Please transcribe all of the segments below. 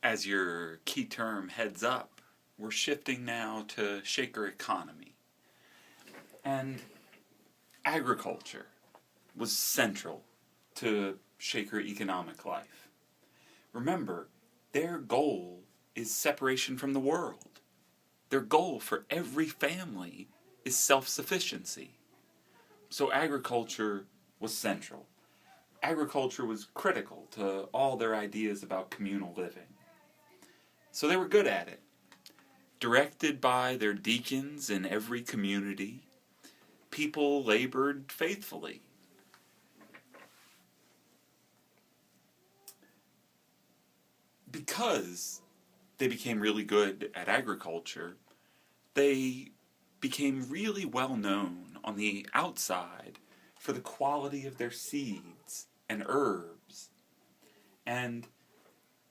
as your key term heads up, we're shifting now to Shaker economy. And agriculture was central to Shaker economic life. Remember, their goal is separation from the world. Their goal for every family is self-sufficiency. So agriculture was central. Agriculture was critical to all their ideas about communal living. So they were good at it. Directed by their deacons in every community, people labored faithfully. Because they became really good at agriculture, they became really well known on the outside for the quality of their seeds and herbs. And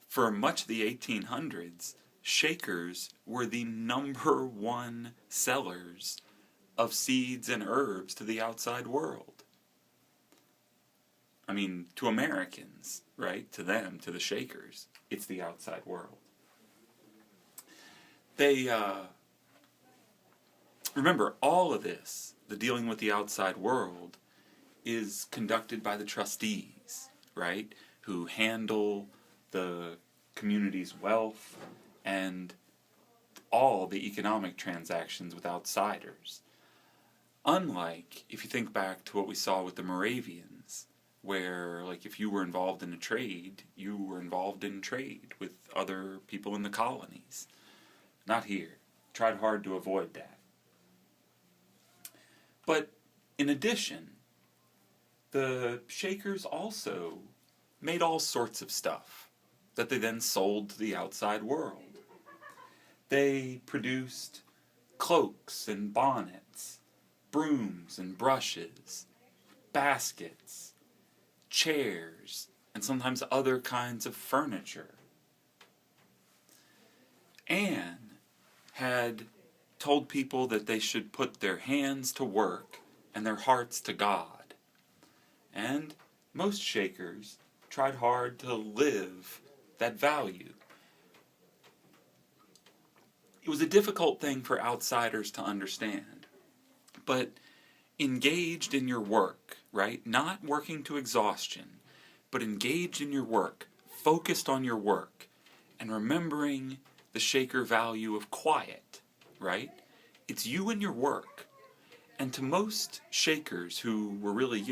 for much of the 1800s, Shakers were the #1 sellers of seeds and herbs to the outside world. I mean, to Americans, right? To them, to the Shakers, it's the outside world. They, remember, all of this, the dealing with the outside world, is conducted by the trustees, right? Who handle the community's wealth and all the economic transactions with outsiders. Unlike, if you think back to what we saw with the Moravians, where, like, if you were involved in a trade, you were involved in trade with other people in the colonies. Not here. Tried hard to avoid that. But in addition, the Shakers also made all sorts of stuff that they then sold to the outside world. They produced cloaks and bonnets, brooms and brushes, baskets, chairs, and sometimes other kinds of furniture. Anne had told people that they should put their hands to work and their hearts to God. And most Shakers tried hard to live that value. It was a difficult thing for outsiders to understand, but engaged in your work, right? Not working to exhaustion, but engaged in your work, focused on your work, and remembering the Shaker value of quiet, right? It's you and your work. And to most Shakers who were really,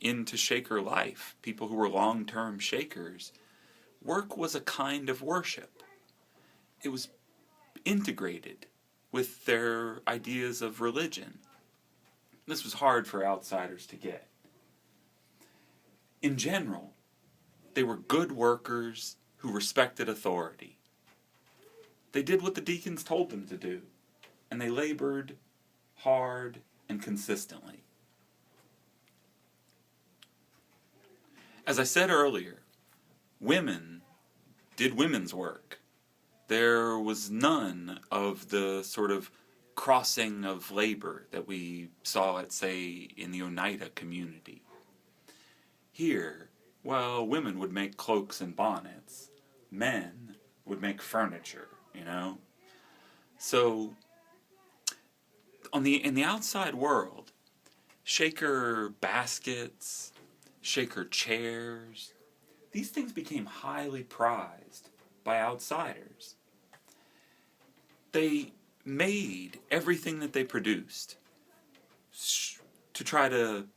into Shaker life, people who were long-term Shakers, work was a kind of worship. It was integrated with their ideas of religion. This was hard for outsiders to get. In general, they were good workers who respected authority. They did what the deacons told them to do, and they labored hard and consistently. As I said earlier, women did women's work. There was none of the sort of crossing of labor that we saw at, say, in the Oneida community. Here, well, women would make cloaks and bonnets. Men would make furniture, So, in the outside world, Shaker baskets, Shaker chairs, these things became highly prized by outsiders. They made everything that they produced to try to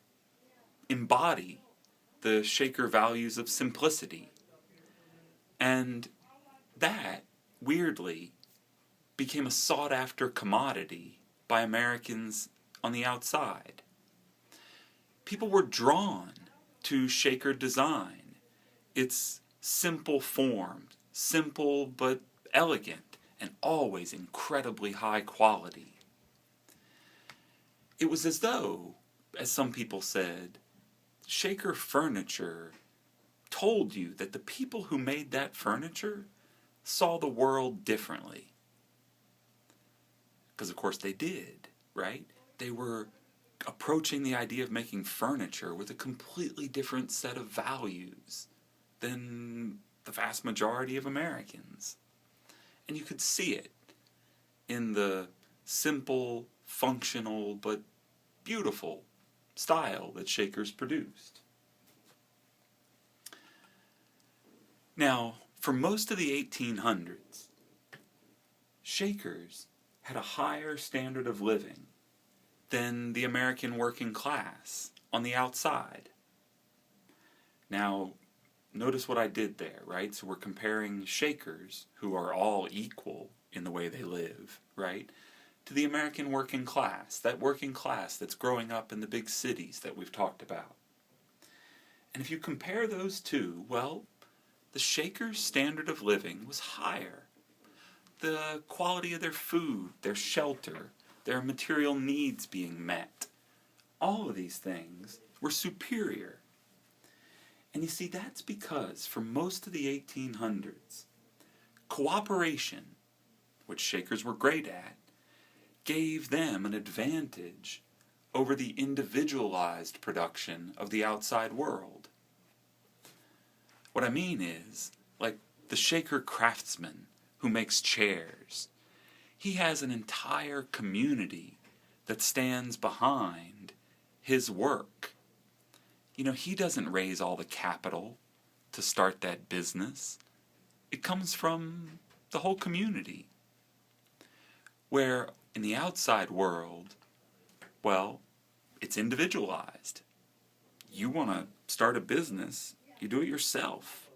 embody the Shaker values of simplicity. And that, weirdly, became a sought-after commodity by Americans on the outside. People were drawn to Shaker design. Its simple form, simple but elegant, and always incredibly high quality. It was as though, as some people said, Shaker furniture told you that the people who made that furniture saw the world differently. Because of course they did, right? They were approaching the idea of making furniture with a completely different set of values than the vast majority of Americans. And you could see it in the simple, functional, but beautiful style that Shakers produced. Now, for most of the 1800s, Shakers had a higher standard of living than the American working class on the outside. Now, notice what I did there, right? So we're comparing Shakers, who are all equal in the way they live, right, to the American working class, that working class that's growing up in the big cities that we've talked about. And if you compare those two, well, the Shakers' standard of living was higher. The quality of their food, their shelter, their material needs being met, all of these things were superior. And you see, that's because for most of the 1800s, cooperation, which Shakers were great at, gave them an advantage over the individualized production of the outside world. What I mean is, like the Shaker craftsman who makes chairs, he has an entire community that stands behind his work. You know, he doesn't raise all the capital to start that business. It comes from the whole community. Where in the outside world, well, it's individualized. You want to start a business, you do it yourself.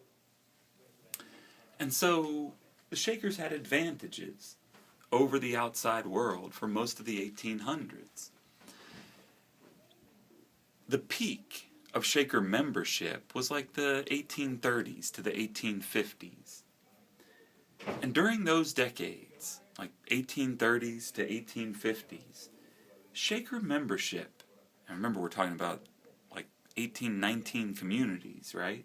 And so the Shakers had advantages over the outside world for most of the 1800s. The peak of Shaker membership was like the 1830s to the 1850s. And during those decades, like 1830s to 1850s, Shaker membership, and remember we're talking about like 1819 communities, right?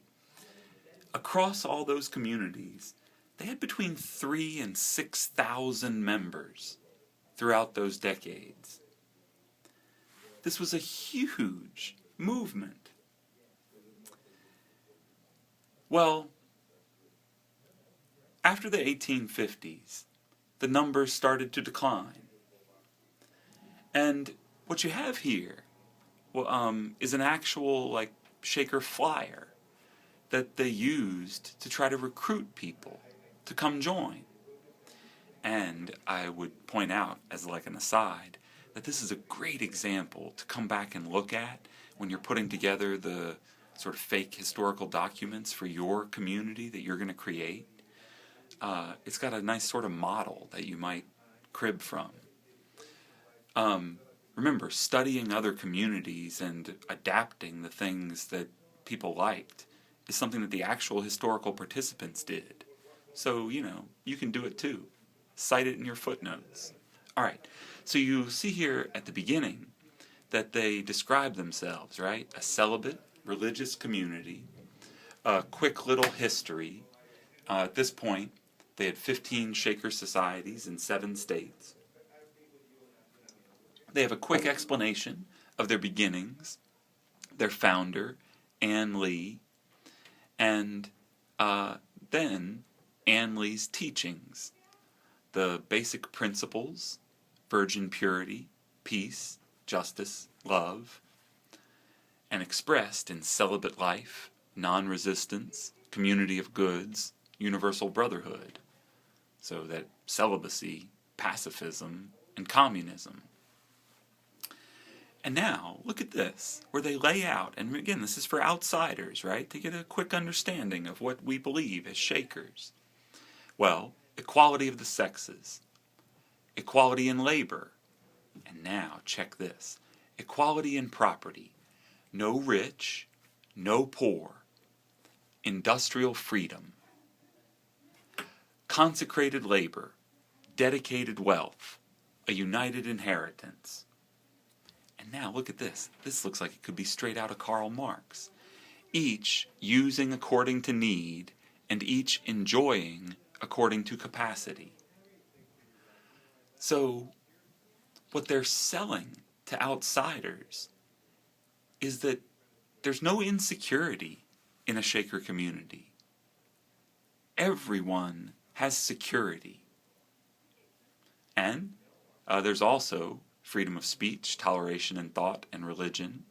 Across all those communities, they had between 3,000 and 6,000 members throughout those decades. This was a huge movement. Well, after the 1850s, the numbers started to decline. And what you have here is an actual like Shaker flyer that they used to try to recruit people to come join. And I would point out, as like an aside, that this is a great example to come back and look at when you're putting together the sort of fake historical documents for your community that you're going to create. It's got a nice sort of model that you might crib from. Remember, studying other communities and adapting the things that people liked is something that the actual historical participants did. So, you know, you can do it too. Cite it in your footnotes. All right, so you see here at the beginning that they describe themselves, right? A celibate, religious community, a quick little history. At this point, they had 15 Shaker societies in 7 states. They have a quick explanation of their beginnings, their founder, Ann Lee, and then Ann Lee's teachings, the basic principles, virgin purity, peace, justice, love, and expressed in celibate life, non-resistance, community of goods, universal brotherhood. So that celibacy, pacifism, and communism. And now, look at this, where they lay out, and again, this is for outsiders, right, to get a quick understanding of what we believe as Shakers. Well, equality of the sexes, equality in labor, and now, check this, equality in property, no rich, no poor, industrial freedom, consecrated labor, dedicated wealth, a united inheritance. And now look at this. This looks like it could be straight out of Karl Marx. Each using according to need, and each enjoying according to capacity. So, what they're selling to outsiders is that there's no insecurity in a Shaker community. everyone has security. And there's also freedom of speech, toleration in thought and religion,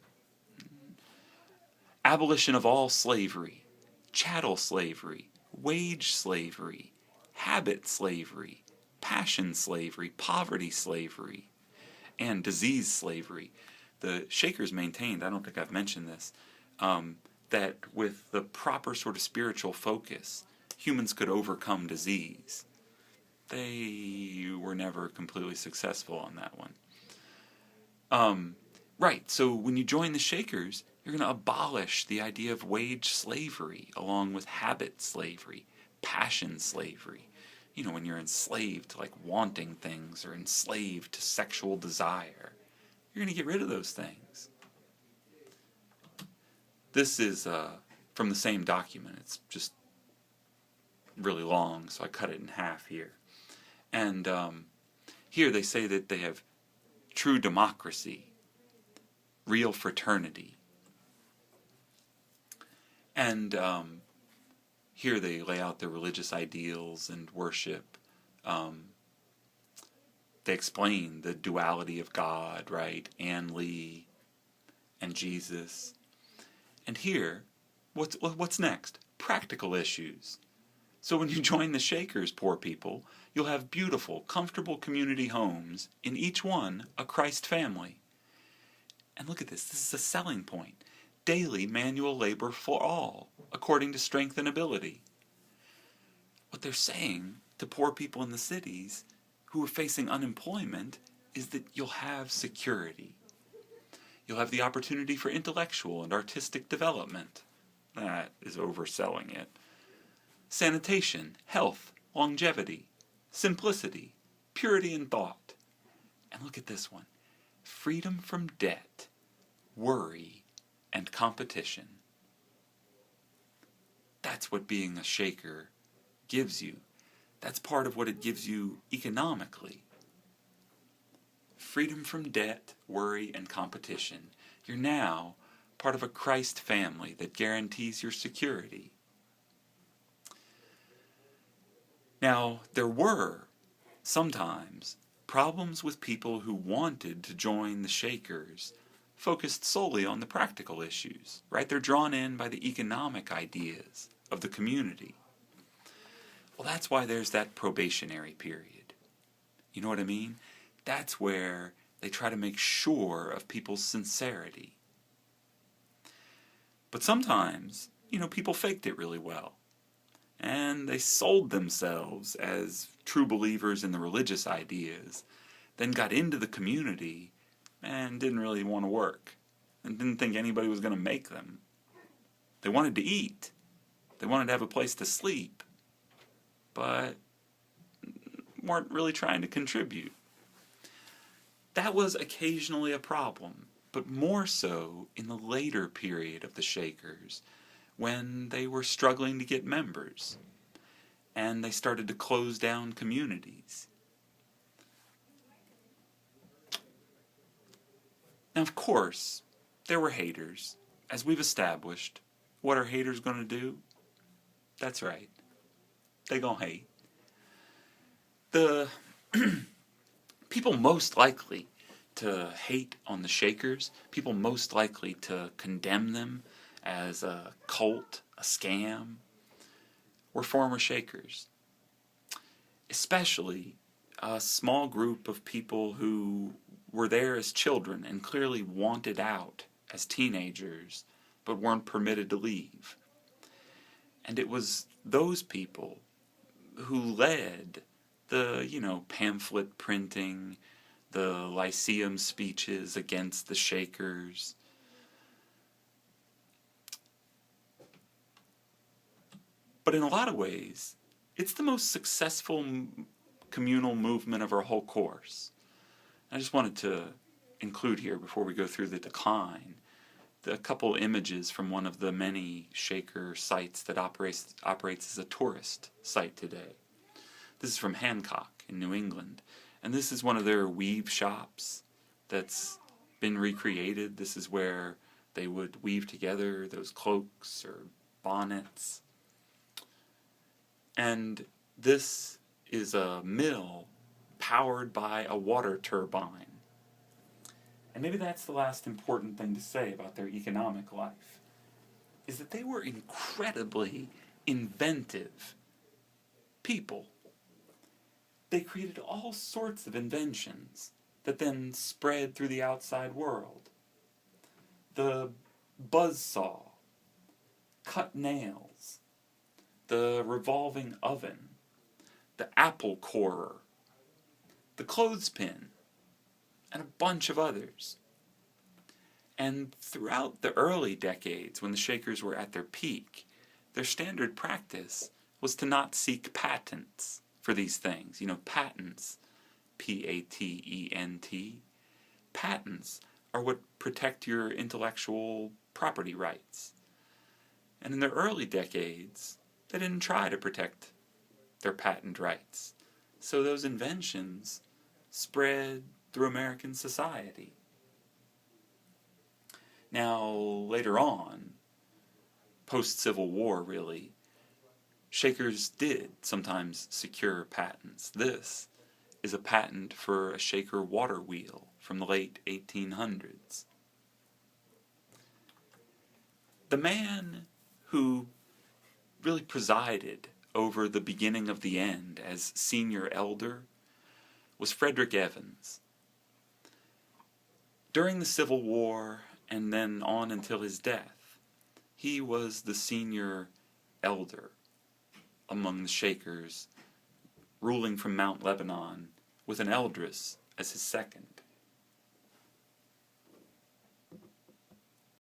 abolition of all slavery, chattel slavery, wage slavery, habit slavery, passion slavery, poverty slavery, and disease slavery. The Shakers maintained, I don't think I've mentioned this, that with the proper sort of spiritual focus, humans could overcome disease. They were never completely successful on that one. Right, so when you join the Shakers, you're going to abolish the idea of wage slavery along with habit slavery, passion slavery. You know, when you're enslaved to like wanting things or enslaved to sexual desire. You're going to get rid of those things. This is from the same document. It's just really long, so I cut it in half here. And here they say that they have true democracy, real fraternity. And here they lay out their religious ideals and worship. They explain the duality of God, right? Ann Lee and Jesus. And here, what's next? Practical issues. So when you join the Shakers, poor people, you'll have beautiful, comfortable community homes, in each one a Christ family. And look at this. This is a selling point. Daily manual labor for all, according to strength and ability. What they're saying to poor people in the cities who are facing unemployment is that you'll have security. You'll have the opportunity for intellectual and artistic development. That is overselling it. Sanitation, health, longevity, simplicity, purity in thought. And look at this one. Freedom from debt, worry, and competition. That's what being a Shaker gives you. That's part of what it gives you economically. Freedom from debt, worry, and competition. You're now part of a Christ family that guarantees your security. Now, there were sometimes problems with people who wanted to join the Shakers focused solely on the practical issues, right? They're drawn in by the economic ideas of the community. Well, that's why there's that probationary period. You know what I mean? That's where they try to make sure of people's sincerity. But sometimes, people faked it really well. And they sold themselves as true believers in the religious ideas, then got into the community and didn't really want to work, and didn't think anybody was going to make them. They wanted to eat. They wanted to have a place to sleep, but weren't really trying to contribute. That was occasionally a problem, but more so in the later period of the Shakers, when they were struggling to get members, and they started to close down communities. Now, of course, there were haters. As we've established, what are haters going to do? That's right. They gonna hate. The people most likely to hate on the Shakers, people most likely to condemn them as a cult, a scam, were former Shakers. Especially a small group of people who were there as children and clearly wanted out as teenagers, but weren't permitted to leave. And it was those people who led the, pamphlet printing, the Lyceum speeches against the Shakers. But in a lot of ways, it's the most successful communal movement of our whole course. I just wanted to include here, before we go through the decline, a couple images from one of the many Shaker sites that operates as a tourist site today. This is from Hancock in New England, and this is one of their weave shops that's been recreated. This is where they would weave together those cloaks or bonnets. And this is a mill powered by a water turbine. And maybe that's the last important thing to say about their economic life, is that they were incredibly inventive people. They created all sorts of inventions that then spread through the outside world. The buzzsaw, cut nails, the revolving oven, the apple corer, the clothespin, and a bunch of others. And throughout the early decades, when the Shakers were at their peak, their standard practice was to not seek patents for these things. You know, patents, P-A-T-E-N-T. Patents are what protect your intellectual property rights. And in the early decades, they didn't try to protect their patent rights. So those inventions spread through American society. Now, later on, post-Civil War really, Shakers did sometimes secure patents. This is a patent for a Shaker water wheel from the late 1800s. The man who really presided over the beginning of the end as senior elder was Frederick Evans. During the Civil War and then on until his death, he was the senior elder among the Shakers, ruling from Mount Lebanon with an eldress as his second.